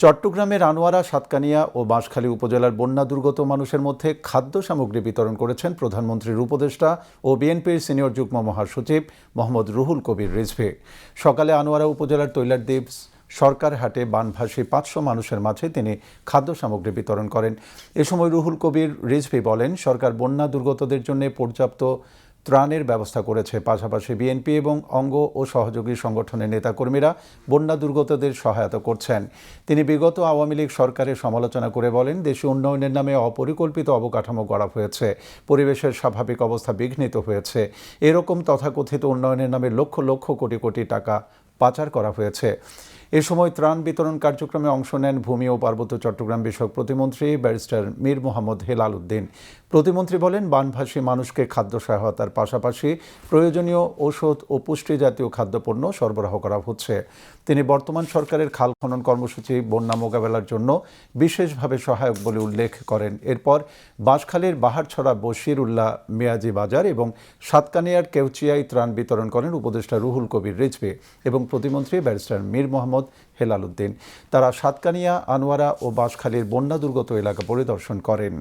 চট্টগ্রামের আনোয়ারা, সাতকানিয়া ও বাঁশখালী উপজেলার বন্যা দুর্গত মানুষের মধ্যে খাদ্য সামগ্রী বিতরণ করেছেন প্রধানমন্ত্রীর উপদেষ্টা ও বিএনপির সিনিয়র যুগ্ম মহাসচিব মোহাম্মদ রুহুল কবির রিজভী। সকালে আনোয়ারা উপজেলার তৈলারদ্বীপ সরকারহাটে বানভাসী ৫০০ মানুষের মাঝে তিনি খাদ্য সামগ্রী বিতরণ করেন। এ সময় রুহুল কবির রিজভী বলেন, সরকার বন্যা দুর্গতদের জন্য পর্যাপ্ত ত্রাণের ব্যবস্থা করেছে। পাশাপাশি বিএনপি এবং অঙ্গ ও সহযোগী সংগঠনের নেতাকর্মীরা বন্যা দুর্গতদের সহায়তা করছেন। তিনি বিগত আওয়ামী লীগ সরকারের সমালোচনা করে বলেন, দেশে উন্নয়নের নামে অপরিকল্পিত অবকাঠামো গড়া হয়েছে, পরিবেশের স্বাভাবিক অবস্থা বিঘ্নিত হয়েছে। এরকম তথাকথিত উন্নয়নের নামে লক্ষ লক্ষ কোটি কোটি টাকা পাচার করা হয়েছে। এ সময় ত্রাণ বিতরণ কার্যক্রমে অংশ নেন ভূমি ও পার্বত্য চট্টগ্রাম বিষয়ক প্রতিমন্ত্রী ব্যারিস্টার মীর মোহাম্মদ হেলাল উদ্দিন। প্রতিমন্ত্রী বলেন, বানভাসী মানুষকে খাদ্য সহায়তার পাশাপাশি প্রয়োজনীয় ঔষধ ও পুষ্টি জাতীয় খাদ্যপণ্য সরবরাহ করা হচ্ছে। তিনি বর্তমান সরকারের খাল খনন কর্মসূচি বন্যা মোকাবেলার জন্য বিশেষভাবে সহায়ক বলে উল্লেখ করেন। এরপর বাঁশখালীর বাহারছড়া বশির উল্লাহ মিয়াজি বাজার এবং সাতকানিয়ার কেউচিয়ায় ত্রাণ বিতরণ করেন উপদেষ্টা রুহুল কবির রিজভী এবং প্রতিমন্ত্রী ব্যারিস্টার মীর মোহাম্মদ হেলাল উদ্দিন। তারা সাতকানিয়া, আনোয়ারা ও বাঁশখালীর বন্যা দুর্গত এলাকা পরিদর্শন করেন।